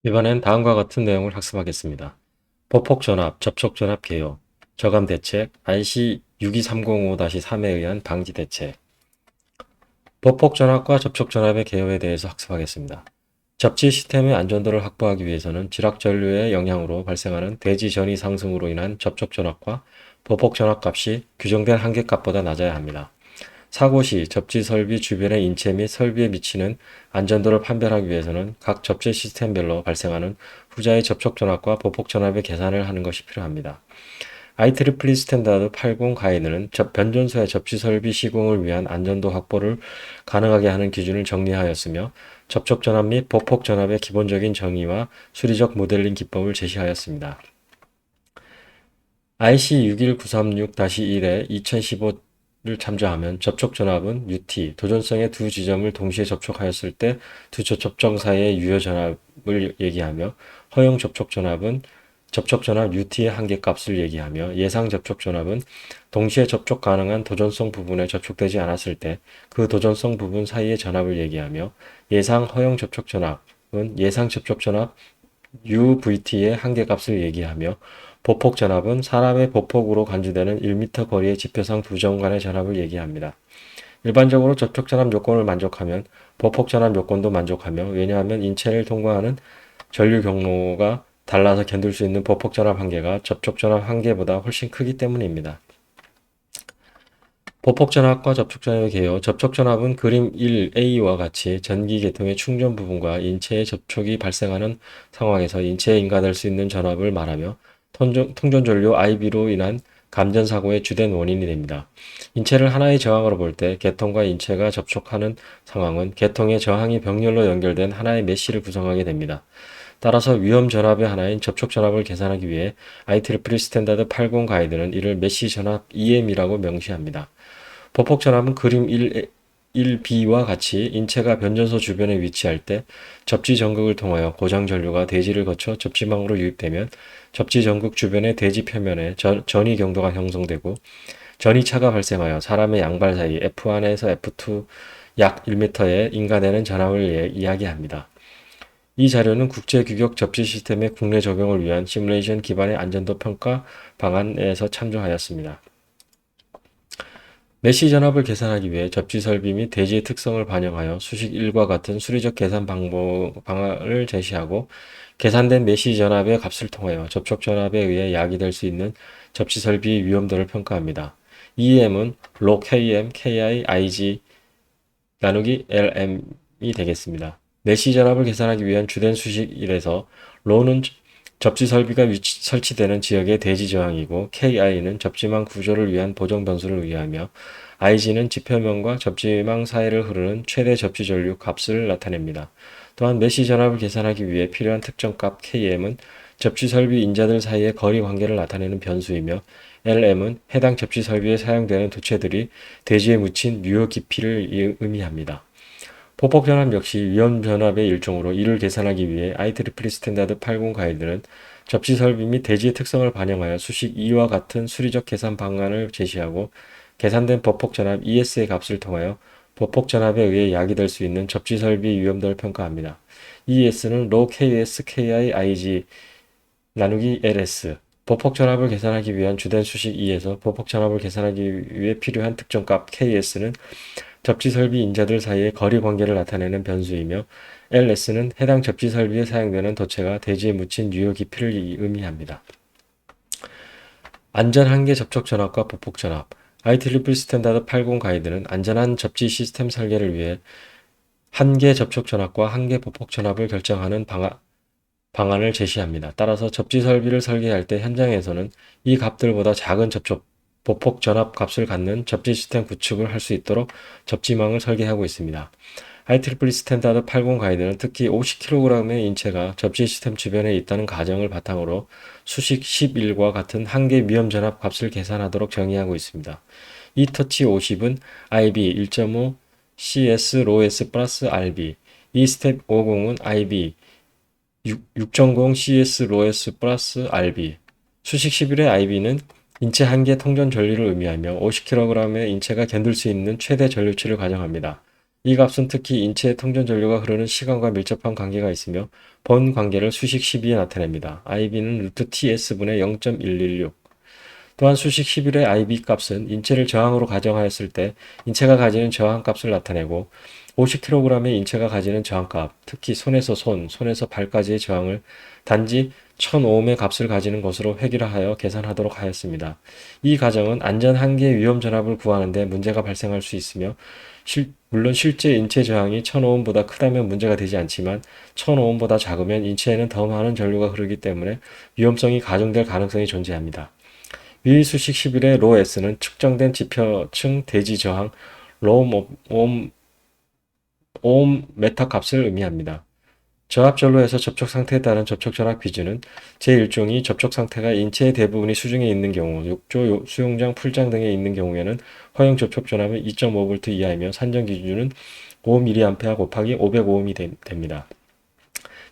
이번엔 다음과 같은 내용을 학습하겠습니다. 보폭전압, 접촉전압 개요, 저감대책, RC 62305-3에 의한 방지대책. 보폭전압과 접촉전압의 개요에 대해서 학습하겠습니다. 접지 시스템의 안전도를 확보하기 위해서는 지락전류의 영향으로 발생하는 대지 전위 상승으로 인한 접촉전압과 보폭전압 값이 규정된 한계값보다 낮아야 합니다. 사고 시 접지 설비 주변의 인체 및 설비에 미치는 안전도를 판별하기 위해서는 각 접지 시스템별로 발생하는 후자의 접촉 전압과 보폭 전압의 계산을 하는 것이 필요합니다. IEEE 스탠다드 80 가이드는 변전소의 접지 설비 시공을 위한 안전도 확보를 가능하게 하는 기준을 정리하였으며 접촉 전압 및 보폭 전압의 기본적인 정의와 수리적 모델링 기법을 제시하였습니다. IC 61936-1에 2015를 참조하면 접촉 전압은 UT, 도전성의 두 지점을 동시에 접촉하였을 때 두 접촉정 사이의 유효 전압을 얘기하며, 허용 접촉 전압은 접촉 전압 UT의 한계값을 얘기하며, 예상 접촉 전압은 동시에 접촉 가능한 도전성 부분에 접촉되지 않았을 때 그 도전성 부분 사이의 전압을 얘기하며, 예상 허용 접촉 전압은 예상 접촉 전압 UVT의 한계값을 얘기하며, 보폭 전압은 사람의 보폭으로 간주되는 1m 거리의 지표상 두 점 간의 전압을 얘기합니다. 일반적으로 접촉 전압 요건을 만족하면 보폭 전압 요건도 만족하며, 왜냐하면 인체를 통과하는 전류 경로가 달라서 견딜 수 있는 보폭 전압 한계가 접촉 전압 한계보다 훨씬 크기 때문입니다. 보폭 전압과 접촉 전압의 개요. 접촉 전압은 그림 1A와 같이 전기 계통의 충전 부분과 인체의 접촉이 발생하는 상황에서 인체에 인가될 수 있는 전압을 말하며, 통전 전류 IB로 인한 감전 사고의 주된 원인이 됩니다. 인체를 하나의 저항으로 볼 때 계통과 인체가 접촉하는 상황은 계통의 저항이 병렬로 연결된 하나의 메쉬를 구성하게 됩니다. 따라서 위험 전압의 하나인 접촉 전압을 계산하기 위해 IEEE 스탠다드 80 가이드는 이를 메쉬 전압 EM이라고 명시합니다. 보폭 전압은 그림 1B와 같이 인체가 변전소 주변에 위치할 때 접지 전극을 통하여 고장 전류가 대지를 거쳐 접지망으로 유입되면 접지 전극 주변의 대지 표면에 전이 경도가 형성되고, 전이차가 발생하여 사람의 양발 사이 F1에서 F2 약 1m에 인가되는 전압을 이야기합니다. 이 자료는 국제 규격 접지 시스템의 국내 적용을 위한 시뮬레이션 기반의 안전도 평가 방안에서 참조하였습니다. 메쉬 전압을 계산하기 위해 접지 설비 및 대지의 특성을 반영하여 수식 1과 같은 수리적 계산 방안을 제시하고, 계산된 메쉬 전압의 값을 통하여 접촉 전압에 의해 야기될 수 있는 접지 설비의 위험도를 평가합니다. EM은 Rho KM, KI, IG 나누기 LM이 되겠습니다. 메쉬 전압을 계산하기 위한 주된 수식 1에서 Rho는 접지 설비가 설치되는 지역의 대지 저항이고, KI는 접지망 구조를 위한 보정 변수를 의하며, IG는 지표면과 접지망 사이를 흐르는 최대 접지 전류 값을 나타냅니다. 또한 메쉬 전압을 계산하기 위해 필요한 특정 값 KM은 접지 설비 인자들 사이의 거리 관계를 나타내는 변수이며, LM은 해당 접지 설비에 사용되는 도체들이 대지에 묻힌 유효 깊이를 의미합니다. 보폭 전압 역시 위험 전압의 일종으로 이를 계산하기 위해 IEEE 스탠다드 80 가이드는 접지 설비 및 대지의 특성을 반영하여 수식 2와 같은 수리적 계산 방안을 제시하고, 계산된 보폭 전압 ES의 값을 통하여 보폭 전압에 의해 야기될 수 있는 접지 설비 위험도를 평가합니다. ES는 Rho KS, KI, IG 나누기 LS. 보폭 전압을 계산하기 위한 주된 수식 2에서 보폭 전압을 계산하기 위해 필요한 특정 값 KS는 접지 설비 인자들 사이의 거리 관계를 나타내는 변수이며, LS는 해당 접지 설비에 사용되는 도체가 대지에 묻힌 유효 깊이를 의미합니다. 안전 한계 접촉 전압과 보폭 전압. IEEE 스탠다드 80 가이드는 안전한 접지 시스템 설계를 위해 한계 접촉 전압과 한계 보폭 전압을 결정하는 방안을 제시합니다. 따라서 접지 설비를 설계할 때 현장에서는 이 값들보다 작은 보폭 전압 값을 갖는 접지 시스템 구축을 할 수 있도록 접지망을 설계하고 있습니다. IEEE 스탠다드 80 가이드는 특히 50kg의 인체가 접지 시스템 주변에 있다는 가정을 바탕으로 수식 11과 같은 한계 위험 전압 값을 계산하도록 정의하고 있습니다. 이 터치 50은 IB 1.5 CS 로S 플러스 RB, 이 스텝 50은 IB 6.0 CS 로S 플러스 RB. 수식 11의 IB는 인체 한계 통전 전류를 의미하며 50kg의 인체가 견딜 수 있는 최대 전류치를 가정합니다. 이 값은 특히 인체의 통전 전류가 흐르는 시간과 밀접한 관계가 있으며 번 관계를 수식 12에 나타냅니다. IB는 루트 TS분의 0.116. 또한 수식 11의 IB 값은 인체를 저항으로 가정하였을 때 인체가 가지는 저항값을 나타내고 50kg의 인체가 가지는 저항값, 특히 손에서 손에서 발까지의 저항을 단지 1000ohm의 값을 가지는 것으로 획일화하여 계산하도록 하였습니다. 이 가정은 안전 한계 위험 전압을 구하는 데 문제가 발생할 수 있으며 물론 실제 인체 저항이 1000ohm보다 크다면 문제가 되지 않지만 1000ohm보다 작으면 인체에는 더 많은 전류가 흐르기 때문에 위험성이 가중될 가능성이 존재합니다. 위 수식 11의 로 S는 측정된 지표층 대지 저항 오hm 메타 값을 의미합니다. 저압 전로에서 접촉 상태에 따른 접촉 전압 기준은 제1종이 접촉 상태가 인체의 대부분이 수중에 있는 경우, 욕조, 수영장, 풀장 등에 있는 경우에는 허용 접촉 전압은 2.5V 이하이며 산정 기준은 5mA 곱하기 500ohm이 됩니다.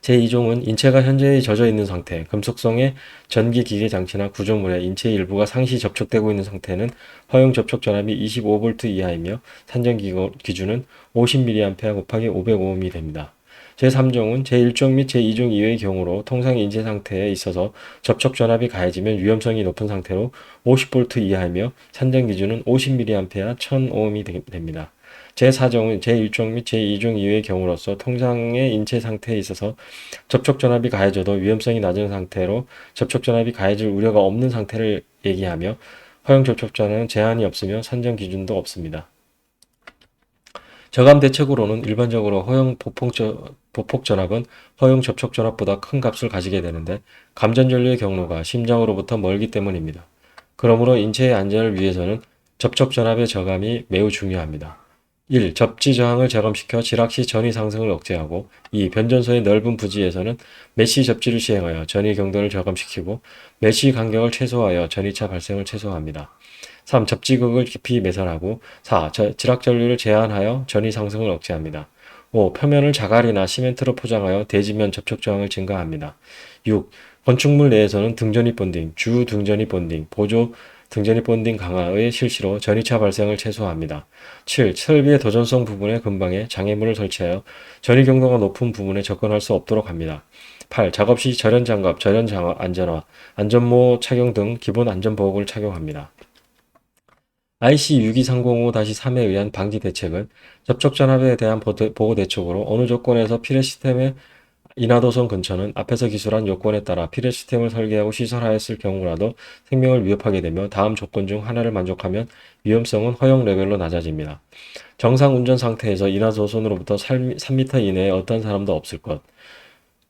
제2종은 인체가 현재 젖어 있는 상태, 금속성의 전기 기계 장치나 구조물에 인체 일부가 상시 접촉되고 있는 상태는 허용 접촉 전압이 25V 이하이며 산정 기준은 50mA 곱하기 505ohm이 됩니다. 제3종은 제1종 및 제2종 이외의 경우로 통상 인체 상태에 있어서 접촉 전압이 가해지면 위험성이 높은 상태로 50V 이하이며 산정 기준은 50mA 1000ohm이 됩니다. 제4종은 제1종 및 제2종 이외의 경우로서 통상의 인체 상태에 있어서 접촉 전압이 가해져도 위험성이 낮은 상태로 접촉 전압이 가해질 우려가 없는 상태를 얘기하며 허용 접촉 전압은 제한이 없으며 산정 기준도 없습니다. 저감 대책으로는 일반적으로 허용 보폭 전압은 허용 접촉 전압보다 큰 값을 가지게 되는데 감전 전류의 경로가 심장으로부터 멀기 때문입니다. 그러므로 인체의 안전을 위해서는 접촉 전압의 저감이 매우 중요합니다. 1. 접지 저항을 저감시켜 지락시 전위 상승을 억제하고 2. 변전소의 넓은 부지에서는 메시 접지를 시행하여 전위 경도를 저감시키고 메시 간격을 최소화하여 전위차 발생을 최소화합니다. 3. 접지극을 깊이 매설하고 4. 지락 전류를 제한하여 전위 상승을 억제합니다. 5. 표면을 자갈이나 시멘트로 포장하여 대지면 접촉 저항을 증가합니다. 6. 건축물 내에서는 등전이 본딩, 주 등전이 본딩, 보조 등전이 본딩 강화의 실시로 전이차 발생을 최소화합니다. 7. 설비의 도전성 부분의 근방에 장애물을 설치하여 전이 경도가 높은 부분에 접근할 수 없도록 합니다. 8. 작업 시 절연장갑, 안전화, 안전모 착용 등 기본 안전보호구를 착용합니다. IC 62305-3에 의한 방지 대책은 접촉 전압에 대한 보호 대책으로 어느 조건에서 피레 시스템의 인하도선 근처는 앞에서 기술한 요건에 따라 피레 시스템을 설계하고 시설하였을 경우라도 생명을 위협하게 되며 다음 조건 중 하나를 만족하면 위험성은 허용 레벨로 낮아집니다. 정상 운전 상태에서 인하도선으로부터 3m 이내에 어떤 사람도 없을 것.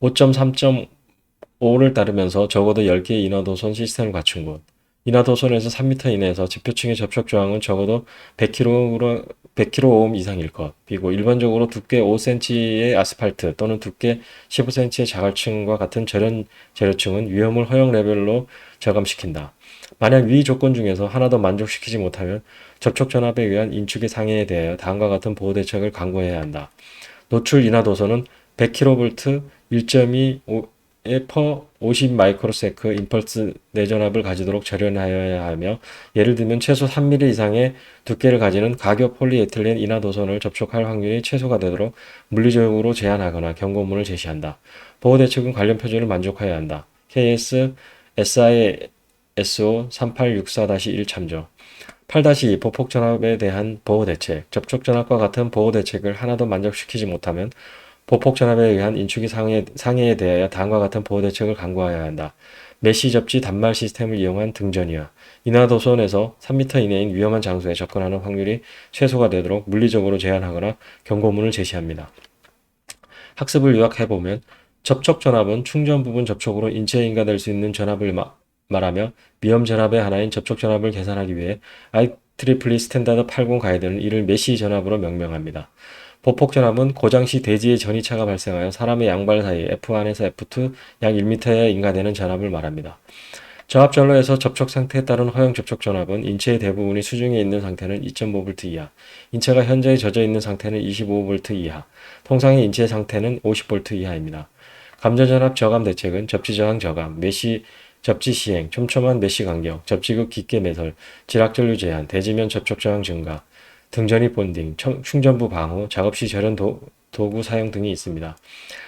5.3.5를 따르면서 적어도 10개의 인하도선 시스템을 갖춘 곳. 인하도선에서 3m 이내에서 지표층의 접촉 저항은 적어도 100kΩ 이상일 것. 그리고 일반적으로 두께 5cm의 아스팔트 또는 두께 15cm의 자갈층과 같은 재료층은 위험을 허용 레벨로 저감시킨다. 만약 위 조건 중에서 하나도 만족시키지 못하면 접촉 전압에 의한 인축의 상해에 대하여 다음과 같은 보호 대책을 강구해야 한다. 노출 인하도선은 100kV 1.2 per 50 마이크로세크 임펄스 내전압을 가지도록 절연하여야 하며 예를 들면 최소 3mm 이상의 두께를 가지는 가교 폴리에틸렌 인하도선을 접촉할 확률이 최소가 되도록 물리적으로 제한하거나 경고문을 제시한다. 보호대책은 관련 표준을 만족해야 한다. KS SISO 3864-1 참조. 8-2 보폭 전압에 대한 보호대책. 접촉 전압과 같은 보호대책을 하나도 만족시키지 못하면 보폭 전압에 의한 인축의 상해에 대하여 다음과 같은 보호 대책을 강구하여야 한다. 메시 접지 단말 시스템을 이용한 등전이야. 인하도선에서 3m 이내인 위험한 장소에 접근하는 확률이 최소가 되도록 물리적으로 제한하거나 경고문을 제시합니다. 학습을 요약해보면 접촉 전압은 충전 부분 접촉으로 인체에 인가될 수 있는 전압을 말하며 위험 전압의 하나인 접촉 전압을 계산하기 위해 IEEE 스탠다드 80 가이드는 이를 메시 전압으로 명명합니다. 보폭 전압은 고장시 대지의 전이차가 발생하여 사람의 양발 사이 F1에서 F2 약 1m에 인가되는 전압을 말합니다. 저압 전로에서 접촉 상태에 따른 허용 접촉 전압은 인체의 대부분이 수중에 있는 상태는 2.5V 이하, 인체가 현저히 젖어 있는 상태는 25V 이하, 통상의 인체 상태는 50V 이하입니다. 감전 전압 저감 대책은 접지 저항 저감, 접지 시행, 촘촘한 메시 간격, 접지극 깊게 매설, 지락 전류 제한, 대지면 접촉 저항 증가, 등전이 본딩, 충전부 방호, 작업 시 절연 도구 사용 등이 있습니다.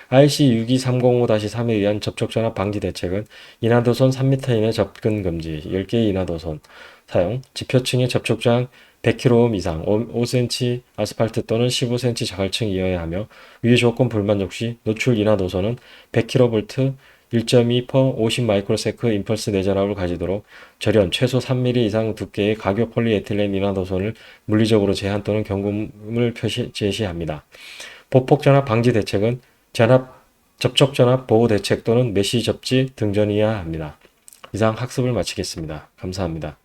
IC 62305-3에 의한 접촉전압 방지 대책은 인하도선 3m 이내 접근 금지, 10개의 인하도선 사용, 지표층의 접촉장 100kΩ 이상, 5cm 아스팔트 또는 15cm 자갈층이어야 하며 위 조건 불만족 시 노출 인하도선은 100kV 1.2 50 마이크로세크 임펄스 내전압을 가지도록 절연 최소 3mm 이상 두께의 가교 폴리에틸렌 인하도선을 물리적으로 제한 또는 경고음을 제시합니다. 보폭전압 방지 대책은 접촉전압 보호 대책 또는 메시 접지 등전이어야 합니다. 이상 학습을 마치겠습니다. 감사합니다.